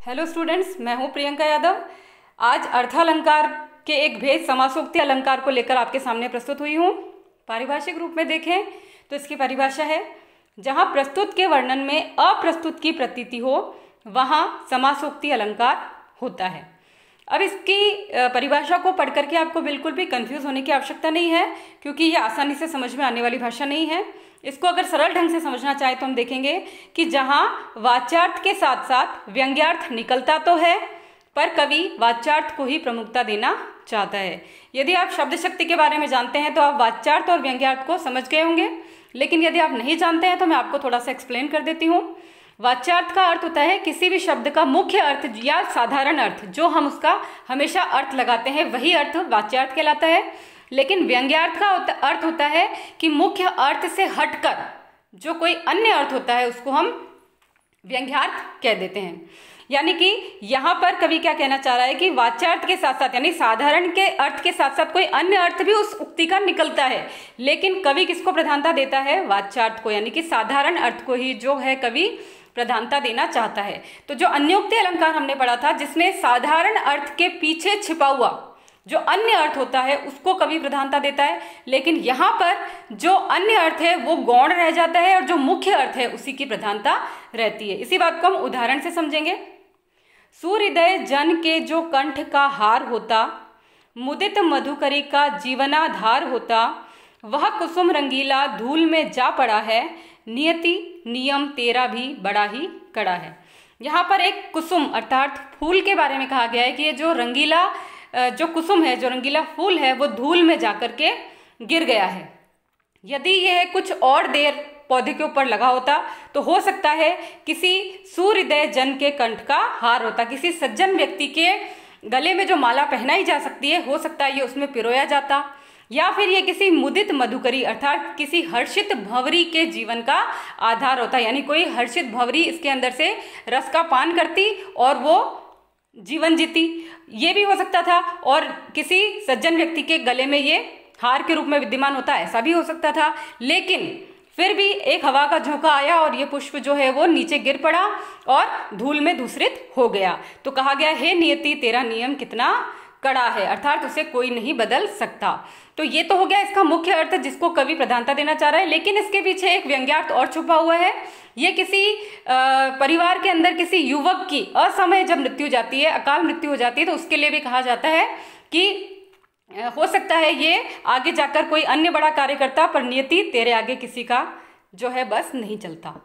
Hello students, मैं हूं प्रियंका यादव। आज अर्थालंकार के एक भेद समासोक्ति अलंकार को लेकर आपके सामने प्रस्तुत हुई हूं। पारिभाषिक रूप में देखें तो इसकी परिभाषा है, जहां प्रस्तुत के वर्णन में अप्रस्तुत की प्रतीति हो वहां समासोक्ति अलंकार होता है। अब इसकी परिभाषा को पढ़ करके आपको बिल्कुल भी कंफ्यूज होने की आवश्यकता नहीं है, क्योंकि ये आसानी से समझ में आने वाली भाषा नहीं है। इसको अगर सरल ढंग से समझना चाहे तो हम देखेंगे कि जहां वाच्यार्थ के साथ साथ व्यंग्यार्थ निकलता तो है, पर कवि वाच्यार्थ को ही प्रमुखता देना चाहता है। यदि आप शब्द शक्ति के बारे में जानते हैं तो आप वाच्यार्थ और व्यंग्यार्थ को समझ गए होंगे, लेकिन यदि आप नहीं जानते हैं तो मैं आपको थोड़ा सा एक्सप्लेन कर देती हूँ। वाच्यार्थ का अर्थ होता है किसी भी शब्द का मुख्य अर्थ या साधारण अर्थ, जो हम उसका हमेशा अर्थ लगाते हैं, वही अर्थ वाच्यार्थ कहलाता है। लेकिन व्यंग्यार्थ का अर्थ होता है कि मुख्य अर्थ से हटकर जो कोई अन्य अर्थ होता है उसको हम व्यंग्यार्थ कह देते हैं। यानी कि यहाँ पर कवि क्या कहना चाह रहा है कि वाच्यार्थ के साथ साथ यानी साधारण के अर्थ के साथ साथ कोई अन्य अर्थ भी उस उक्ति का निकलता है, लेकिन कवि किसको प्रधानता देता है? वाच्यार्थ को, यानी कि साधारण अर्थ को ही जो है कवि प्रधानता देना चाहता है। तो जो अन्योक्ति अलंकार हमने पढ़ा था, जिसमें साधारण अर्थ के पीछे छिपा हुआ जो अन्य अर्थ होता है उसको कवि प्रधानता देता है, लेकिन यहाँ पर जो अन्य अर्थ है वो गौण रह जाता है और जो मुख्य अर्थ है उसी की प्रधानता रहती है। इसी बात को हम उदाहरण से समझेंगे। सूर्योदय जन के जो कंठ का हार होता, मुदित मधुकरी का जीवनाधार होता, वह कुसुम रंगीला धूल में जा पड़ा है, नियति नियम तेरा भी बड़ा ही कड़ा है। यहाँ पर एक कुसुम अर्थात फूल के बारे में कहा गया है कि ये जो रंगीला जो कुसुम है, जो रंगीला फूल है, वो धूल में जाकर के गिर गया है। यदि यह कुछ और देर पौधे के ऊपर लगा होता तो हो सकता है किसी सूर्योदय जन के कंठ का हार होता, किसी सज्जन व्यक्ति के गले में जो माला पहनाई जा सकती है, हो सकता है ये उसमें पिरोया जाता, या फिर ये किसी मुदित मधुकरी अर्थात किसी हर्षित भंवरी के जीवन का आधार होता, यानी कोई हर्षित भंवरी इसके अंदर से रस का पान करती और वो जीवन जीती, ये भी हो सकता था। और किसी सज्जन व्यक्ति के गले में ये हार के रूप में विद्यमान होता, ऐसा भी हो सकता था। लेकिन फिर भी एक हवा का झोंका आया और ये पुष्प जो है वो नीचे गिर पड़ा और धूल में धूसरित हो गया। तो कहा गया, हे नियति तेरा नियम कितना कड़ा है, अर्थात उसे कोई नहीं बदल सकता। तो ये तो हो गया इसका मुख्य अर्थ जिसको कवि प्रधानता देना चाह रहा है, लेकिन इसके पीछे एक व्यंग्यार्थ और छुपा हुआ है। ये किसी परिवार के अंदर किसी युवक की असमय जब मृत्यु जाती है, अकाल मृत्यु हो जाती है, तो उसके लिए भी कहा जाता है कि हो सकता है ये आगे जाकर कोई अन्य बड़ा कार्य करता, पर नियति तेरे आगे किसी का जो है बस नहीं चलता।